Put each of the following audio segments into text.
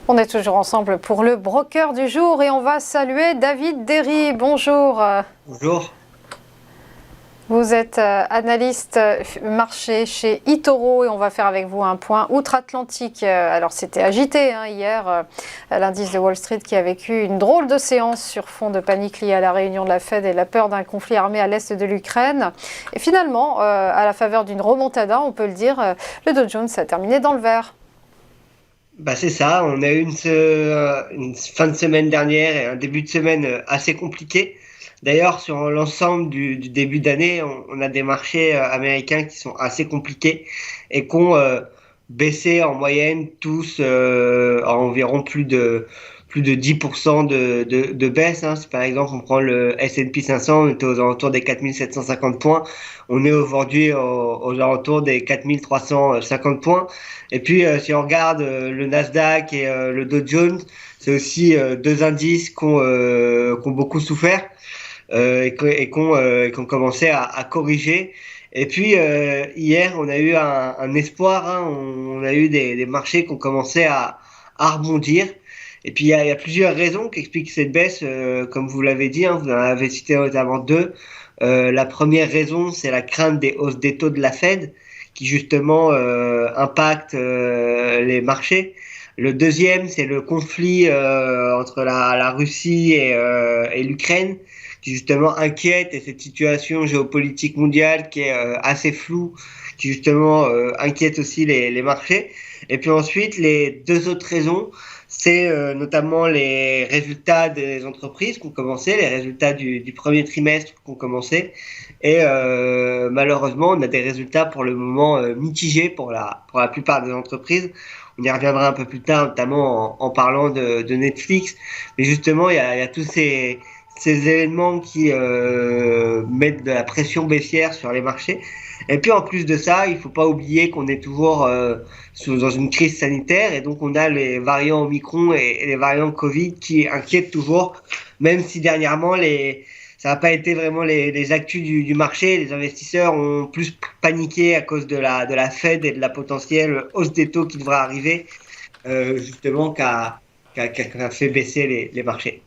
On est toujours ensemble pour le broker du jour et on va saluer David Derry. Bonjour. Bonjour. Vous êtes analyste marché chez eToro et on va faire avec vous un point outre-Atlantique. Alors c'était agité hier, l'indice de Wall Street qui a vécu une drôle de séance sur fond de panique liée à la réunion de la Fed et la peur d'un conflit armé à l'est de l'Ukraine. Et finalement, à la faveur d'une remontada, on peut le dire, le Dow Jones a terminé dans le vert. C'est ça, on a eu une fin de semaine dernière et un début de semaine assez compliqué. D'ailleurs, sur l'ensemble du début d'année, on a des marchés américains qui sont assez compliqués et qui ont baissé en moyenne tous à environ plus de 10% de baisse. Hein. Si par exemple on prend le S&P 500, on était aux alentours des 4750 points. On est aujourd'hui aux alentours des 4350 points. Et puis, si on regarde le Nasdaq et le Dow Jones, c'est aussi deux indices qui ont beaucoup souffert et qui ont commencé à corriger. Et puis, hier, on a eu un espoir. Hein, on a eu des marchés qui ont commencé à rebondir. Et puis, il y a plusieurs raisons qui expliquent cette baisse, comme vous l'avez dit. Hein, vous en avez cité notamment deux. La première raison, c'est la crainte des hausses des taux de la Fed qui justement impacte les marchés. Le deuxième, c'est le conflit entre la Russie et l'Ukraine, qui justement inquiète, et cette situation géopolitique mondiale qui est assez floue, qui justement inquiète aussi les marchés. Et puis ensuite, les deux autres raisons, c'est notamment les résultats des entreprises qui ont commencé, les résultats du premier trimestre qui ont commencé. Et malheureusement, on a des résultats pour le moment mitigés pour la plupart des entreprises. On y reviendra un peu plus tard, notamment en parlant de Netflix. Mais justement, il y a tous ces événements qui mettent de la pression baissière sur les marchés. Et puis en plus de ça, il faut pas oublier qu'on est toujours dans une crise sanitaire et donc on a les variants Omicron et les variants Covid qui inquiètent toujours, même si dernièrement ça n'a pas été vraiment les actus du marché. Les investisseurs ont plus paniqué à cause de la Fed et de la potentielle hausse des taux qui devrait arriver, justement qu'a fait baisser les marchés.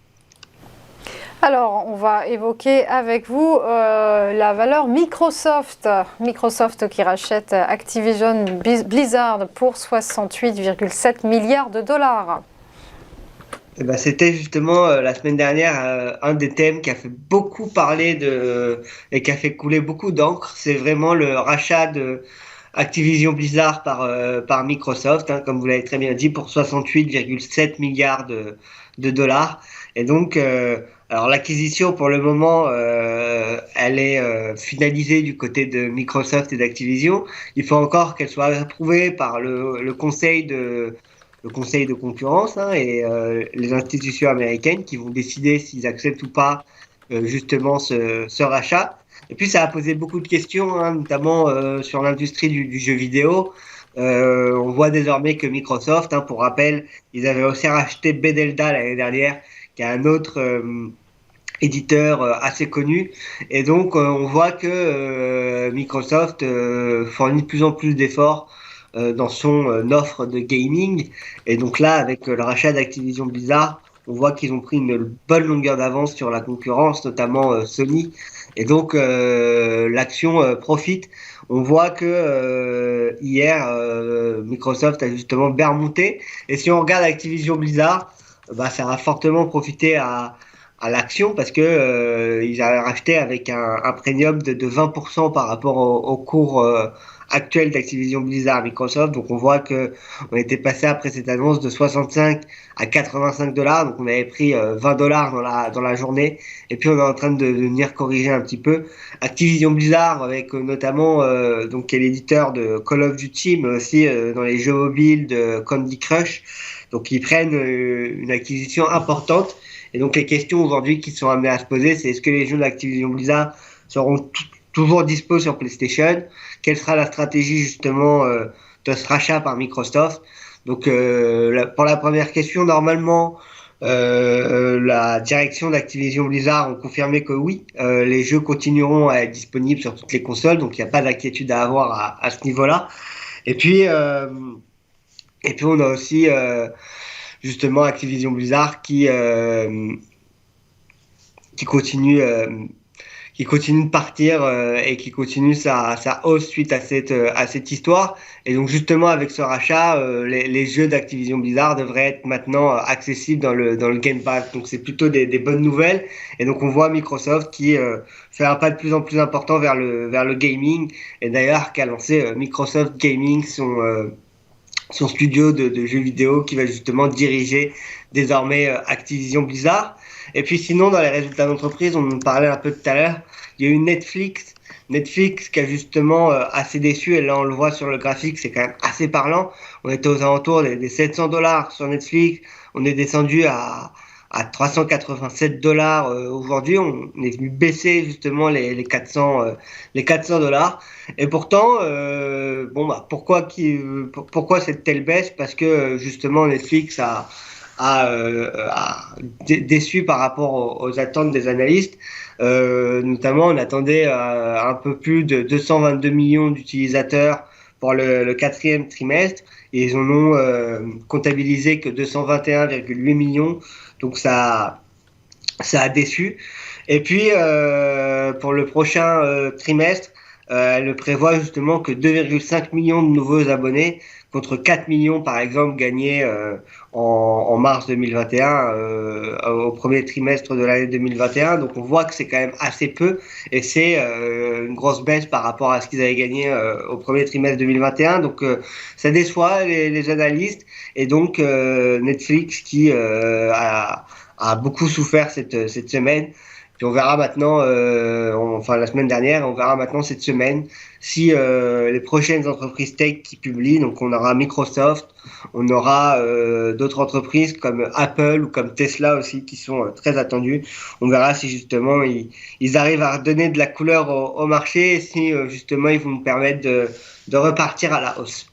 Alors, on va évoquer avec vous la valeur Microsoft. Microsoft qui rachète Activision Blizzard pour 68,7 milliards de dollars. C'était justement la semaine dernière un des thèmes qui a fait beaucoup parler et qui a fait couler beaucoup d'encre. C'est vraiment le rachat de Activision Blizzard par Microsoft, hein, comme vous l'avez très bien dit, pour 68,7 milliards de dollars. Et donc, alors l'acquisition pour le moment, elle est finalisée du côté de Microsoft et d'Activision. Il faut encore qu'elle soit approuvée par le conseil de concurrence, hein, et les institutions américaines qui vont décider s'ils acceptent ou pas justement ce rachat. Et puis ça a posé beaucoup de questions, hein, notamment sur l'industrie du jeu vidéo. On voit désormais que Microsoft, hein, pour rappel, ils avaient aussi racheté Bethesda l'année dernière, qui est un autre éditeur assez connu. Et donc on voit que Microsoft fournit de plus en plus d'efforts dans son offre de gaming. Et donc là, avec le rachat d'Activision Blizzard, on voit qu'ils ont pris une bonne longueur d'avance sur la concurrence, notamment Sony. Et donc l'action profite. On voit que hier, Microsoft a justement bien remonté. Et si on regarde Activision Blizzard, ça a fortement profité à l'action parce que ils avaient racheté avec un premium de 20% par rapport au cours actuel d'Activision Blizzard Microsoft. Donc on voit que on était passé après cette annonce de 65 à 85 dollars. Donc on avait pris 20 dollars dans la journée. Et puis on est en train de venir corriger un petit peu. Activision Blizzard avec notamment donc qui est l'éditeur de Call of Duty, mais aussi dans les jeux mobiles de Candy Crush. Donc ils prennent une acquisition importante. Et donc les questions aujourd'hui qui sont amenées à se poser, c'est est-ce que les jeux d'Activision Blizzard seront toujours dispo sur PlayStation? Quelle sera la stratégie justement de ce rachat par Microsoft? Donc pour la première question, normalement la direction d'Activision Blizzard ont confirmé que oui, les jeux continueront à être disponibles sur toutes les consoles, donc il n'y a pas d'inquiétude à avoir à ce niveau-là. Et puis on a aussi justement Activision Blizzard qui continue qui continue de partir et qui continue sa hausse suite à cette histoire. Et donc justement avec ce rachat, les jeux d'Activision Blizzard devraient être maintenant accessibles dans le Game Pass. Donc c'est plutôt des bonnes nouvelles. Et donc on voit Microsoft qui fait un pas de plus en plus important vers le gaming. Et d'ailleurs qui a lancé Microsoft Gaming, son studio de jeux vidéo qui va justement diriger désormais Activision Blizzard. Et puis sinon, dans les résultats d'entreprise, on en parlait un peu tout à l'heure, il y a eu Netflix. Netflix qui a justement assez déçu, et là on le voit sur le graphique, c'est quand même assez parlant. On était aux alentours des $700 sur Netflix, on est descendu à $387 aujourd'hui. On est venu baisser justement les 400 $. Et pourtant, pourquoi cette telle baisse? Parce que justement Netflix a déçu par rapport aux attentes des analystes. Notamment, on attendait un peu plus de 222 millions d'utilisateurs pour le quatrième trimestre, et ils en ont comptabilisé que 221,8 millions. Donc ça a déçu. Et puis pour le prochain trimestre, elle prévoit justement que 2,5 millions de nouveaux abonnés contre 4 millions par exemple gagnés en mars 2021 au premier trimestre de l'année 2021. Donc on voit que c'est quand même assez peu, et c'est une grosse baisse par rapport à ce qu'ils avaient gagné au premier trimestre 2021. Donc ça déçoit les analystes, et donc Netflix qui a beaucoup souffert cette semaine. Puis on verra maintenant, la semaine dernière, on verra maintenant cette semaine si les prochaines entreprises tech qui publient, donc on aura Microsoft, on aura d'autres entreprises comme Apple ou comme Tesla aussi qui sont très attendues. On verra si justement ils arrivent à redonner de la couleur au marché, et si justement ils vont nous permettre de repartir à la hausse.